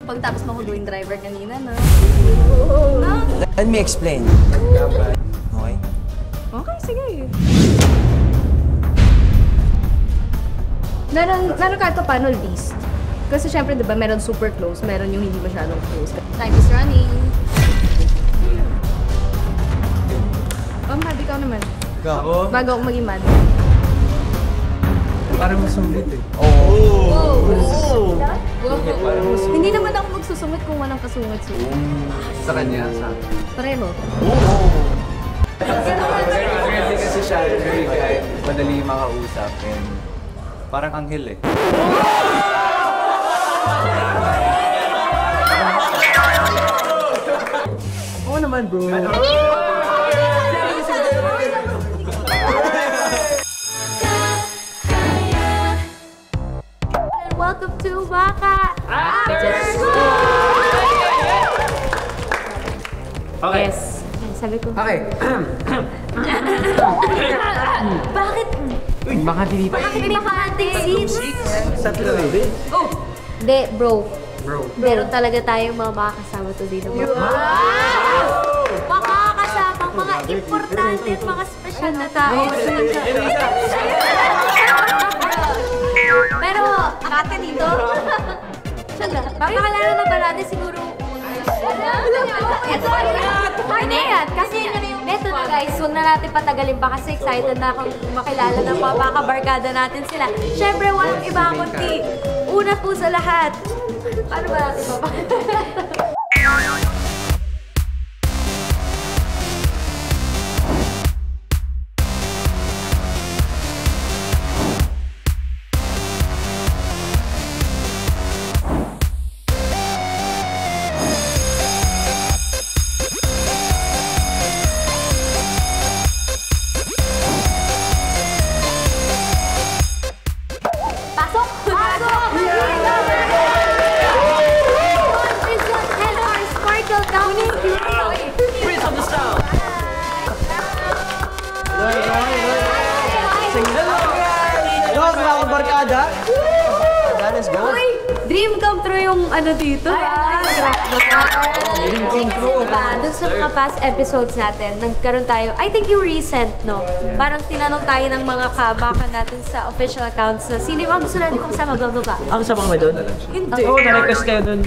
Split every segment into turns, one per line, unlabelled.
Pagtapos mo ko doing driver kanina, no?
Let me explain. Okay?
Okay, sige. Meron kahit paano least. Kasi syempre, di ba, meron super close, meron yung hindi masyadong close. Time is running. Mad, ikaw naman.
Ako?
Bago ako maging mad.
Parang masulit eh.
Hindi naman ako magsusungit kung walang kasungit-sungit.
Sa kanya? Sa akin?
Pareho.
Very kasi siya, very guy. Madali makausap and parang anghel eh. Oo naman bro.
Welcome to Baka After School!
Okay.
Yes. Sabi ko.
Okay.
Bakit?
Makati pa.
Bakit may Makati seats?
Tatlo eh.
Oh! Hindi, bro. Meron talaga tayong mga makakasama to dito. Wow! Makakasama mga importante at mga special na tao. Pero, akata dito? Papakalala na ba natin siguro? Hindi yan. Kasi, neto na guys, huwag na natin patagalin pa kasi excited na akong makilala ng mga kabarkada natin sila. Siyempre, walang iba kundi una po sa lahat. Paano ba natin papakilala?
Let's go.
Uy! Dream come true yung ano dito. Dream come true. Doon sa mga past episodes natin, nagkaroon tayo, I think yung recent, no? Parang tinanong tayo ng mga kabakan natin sa official accounts na sino yung gusto natin kung kasama ba?
Ang sama kami doon?
Hindi.
Oo, na-request kayo doon.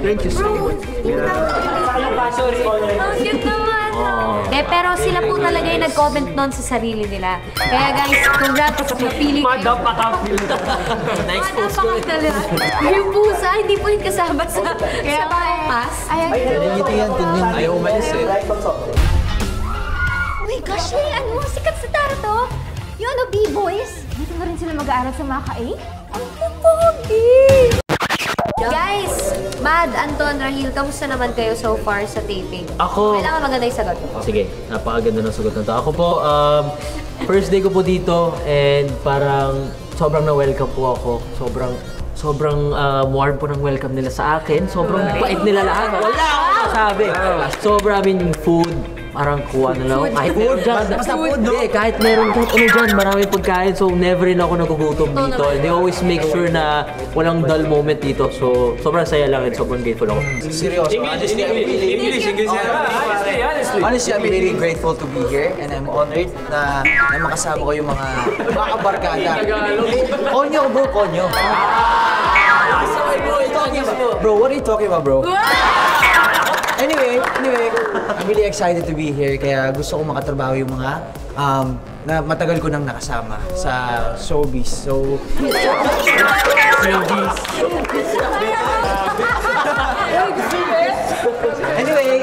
Thank you.
Bro,
Sorry.
ang cute naman. Pero sila po talaga yung nag-comment nun sa sarili nila. Kaya guys, congrats sa napili kayo.
Madapatapil.
Na-expose ko. Yung pusa, hindi po yung kasama sa pass.
Ayaw umalis eh.
Oh my gosh, may ano, sikat sa Tara to. Yung ano, B-boys. Dito na rin sila mag-aaral sa mga ka-A? Ang pogi!
Guys, Mad, Anton, Rahil, kamusta naman kayo so far sa taping?
Ako...
Kailangan maganda yung sagot.
Sige, napakaganda ng sagot na to. Ako po, first day ko po dito and parang sobrang na-welcome po ako. Sobrang warm po ng welcome nila sa akin. Sobrang bait nila lahat. Wala akong masabi. Sobrang, yung food, parang kuha na lang. Kahit food dyan. Basta food, no? Kahit meron, kahit ano dyan, maraming pagkain. So, never rin ako nagugutom dito. And they always make sure na walang dull moment dito. So, sobrang saya lang and sobrang grateful ako.
Seryoso. Honestly, I'm really grateful to be here and I'm honored na makasama ko yung mga kabarkada. Konyo, bro, konyo. Bro, what are you talking about, bro? Anyway, I'm really excited to be here kaya gusto ko makatrabaho yung mga na matagal ko nang nakasama sa showbiz. So,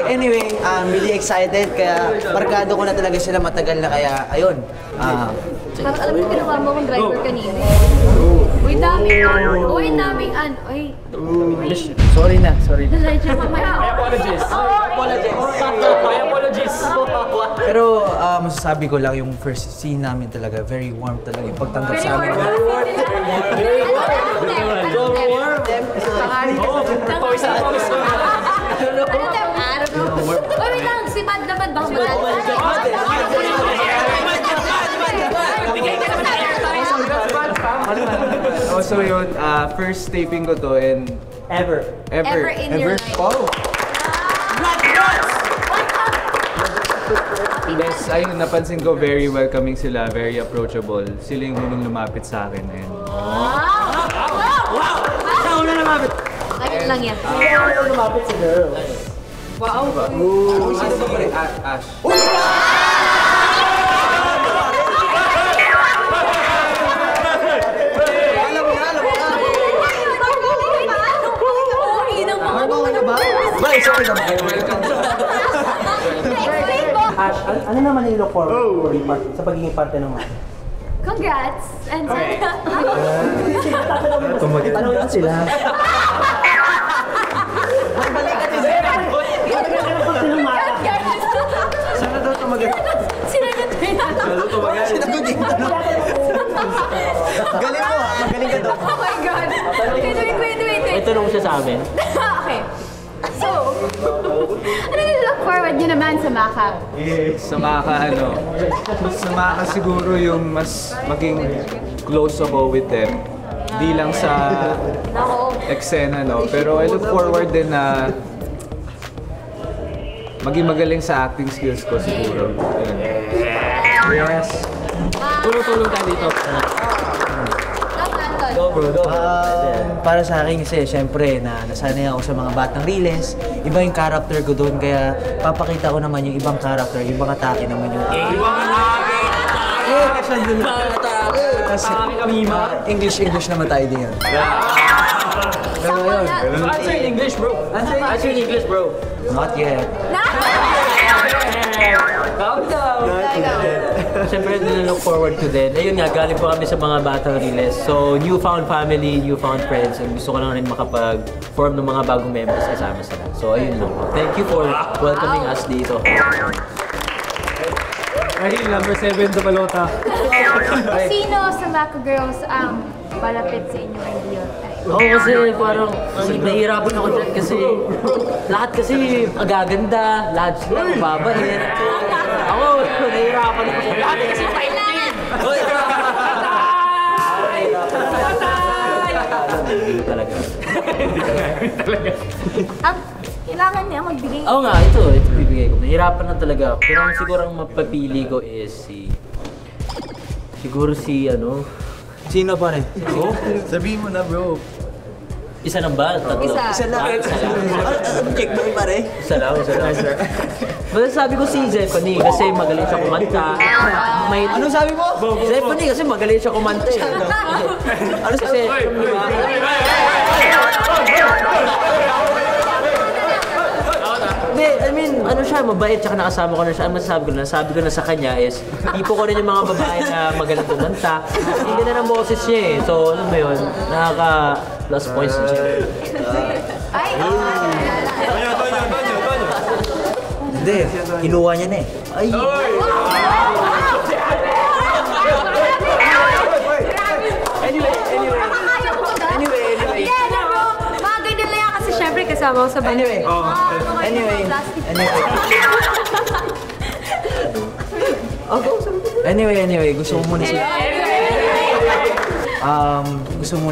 Anyway, I'm really excited kaya barkado ko na talaga sila matagal na kaya ayun.
Parang alam mo, ginawa mo akong driver kanina. Uy, daming
Sorry na.
I apologize.
Pero masasabi ko lang yung first scene namin talaga, very warm talaga yung pagtanggap sa amin.
Wait lang, si Mad naman baka
So yun, first taping ko to and
Ever.
Ever in your life.
Oh! Yes, ayun, napansin ko very welcoming sila, very approachable. Sila yung unang lumapit sa akin. And
Ayun lang yan.
sino ba pala? Ash.
Bye, sorry naman.
Ash, ano naman yung look forward sa pagiging parte ng mga?
Congrats! And
Tanong lang sila.
Sana daw tumagal.
Sinagot ko yun.
Sinagot din. Galing mo ha, magaling ka daw.
Oh my God! Okay, wait.
May tanong siya sa amin.
Okay. So,
Ano yung look forward nyo naman sa Maka?
Sa Maka siguro yung mas maging close ako with them. Di lang sa eksena, no? Pero I look forward din na maging magaling sa acting skills ko siguro. Ayun. Yes.
Tulong-tulong tayo dito. Go bro, go.
Para sa akin kasi, syempre, nasanay ako sa mga Batang Riles. Iba yung character ko doon, kaya papakita ko naman yung ibang character, ibang atake naman yung... Kasi, English naman tayo din yan. Pero yun,
Answer in English, bro. Answer in English, bro.
not yet.
Calm down. Siyempre, look forward to din. Ayun nga, galing po kami sa mga Batang Riles. So, newfound family, newfound friends. And gusto ko lang rin makapag-form ng mga bagong members kasama sila. So, ayun lang. Thank you for welcoming us dito.
Ay, number 7 sa balota.
Sino sa Maka Girls ang palapit sa inyo ang real time?
Oo, kasi parang nahihirapan ako dyan kasi lahat kasi magaganda, lahat sila mababait. Ako, nahihirapan ako dyan. Lahat kasi maitin! Hindi talaga.
Kailangan niya magbigay.
Oo nga, ito bibigay ko. Nahihirapan na talaga ako. Pero ang siguro ang mapapili ko is siguro si
Sino pa rin? Sabihin mo na, bro.
isa lang ba? Tatlo?
Isa.
Isa lang.
Check mo pare.
Isa lang. Basta sabi ko si Zephanie kasi magaling siya kumanta.
Anong sabi mo?
Zephanie kasi magaling siya kumanta eh. Ano kasi, di ba? Hindi, I mean, ano siya, mabait, tsaka nakasama ko na siya. Ang masasabi ko na sa kanya is, tipo ko rin yung mga babae na magaling kumanta. Hindi na ng boses niya eh. So, alam mo yun, nakaka-plus points na siya.
Hindi, kinuha niya na eh. Ay!
Yeah, bro. Mga ganyan lang yan kasi syempre kasama ko sa band.
Anyway, gusto ko muna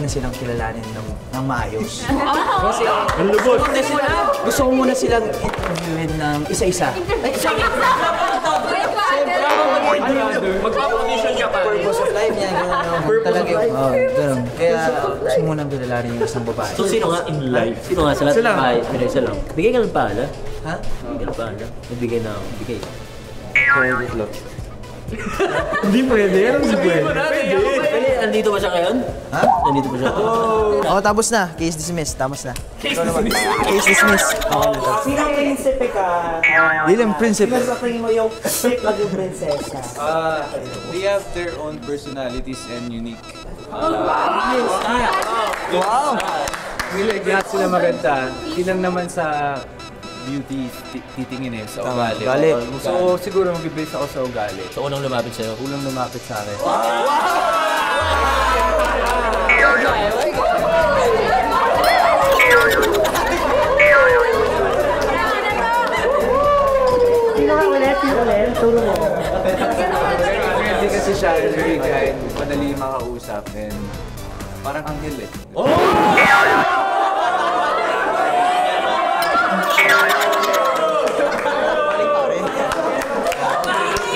silang kilalanin ng maayos. Kasi gusto ko muna silang interviewin ng isa-isa.
Magpapaudition ka pa.
Purpose of life niya, talaga yung, ganun. Kaya gusto mo nang kilalanin yung isang babae.
So, sino nga in life? Sino nga sa lahat ng bahay? Isa lang. Bigay ka ng pala.
Ha?
Bigay ka ng pala. Bigay na ako. Bigay.
Hindi pwede. Anong hindi pwede?
Pwede. Nandito ba siya ngayon?
Ha?
Nandito ba siya?
Oh, tapos na. Case dismissed. Tapos na. Case dismissed. Okay na to.
Sino ang prinsipe ka?
Yun ang prinsipe.
Sino sa tingin mo yung shape ng yung prinsesa?
They have their own personalities and unique.
Wow!
Lahat sila maganda. Hindi lang naman sa beauty titingin eh, sa ugali.
ugali.
So siguro mag-base ako sa ugali.
So, unang lumapit sa'yo.
Unang lumapit sa akin.
Sino ka ulit? Turo mo.
Hindi kasi siya very kind, madali makausap and Parang anghel eh.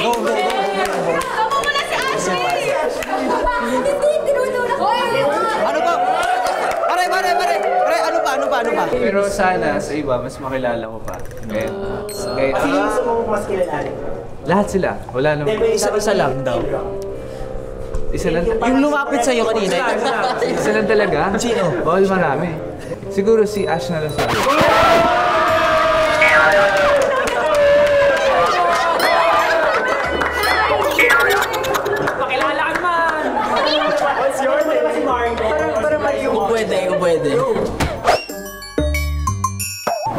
Go, go, go, go.
Tama mo na si Ashley! Hindi, tinutulak ko.
Ano ba? Pare, ano pa?
Pero sana sa iba, mas makilala ko pa. Kahit
Sino gusto mo mas kilalanin?
lahat sila. Wala naman.
Isa lang daw.
Isa lang.
Yung lumapit sa'yo kanina.
Isa lang talaga?
Sino?
Bawal marami. Siguro si Ash na lang sa akin.
What's your name? Si Marco.
Parang mali yung pwede.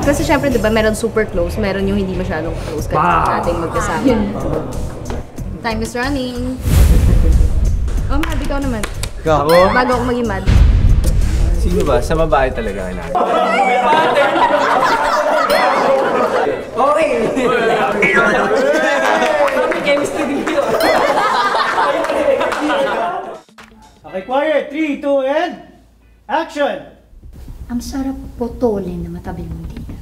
Kasi syempre, di ba, meron super close, meron yung hindi masyadong close kasi nating magkasama. Time is running. Oh, Mad, ikaw naman.
Ako?
Bago ako maging Mad.
Sino ba? Sa babae talaga kailangan.
Okay, quiet. 3, 2, and action!
Ang sarap putulin na matabi mong dila.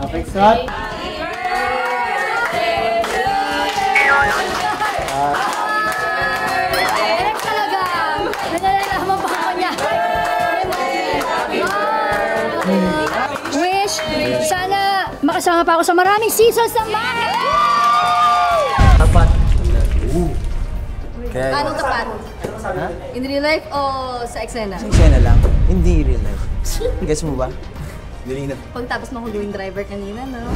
Okay, start.
Eric talaga! Nalalaman pa ako niya. Wish, sana makasama pa ako sa maraming seasons ng bakit!
Tapat. Kaya,
Anong tapat? In real life o sa eksena?
eksena lang. Hindi real life. Guess mo ba?
Pagtapos mo akong gawing driver kanina, no?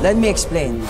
Let me explain.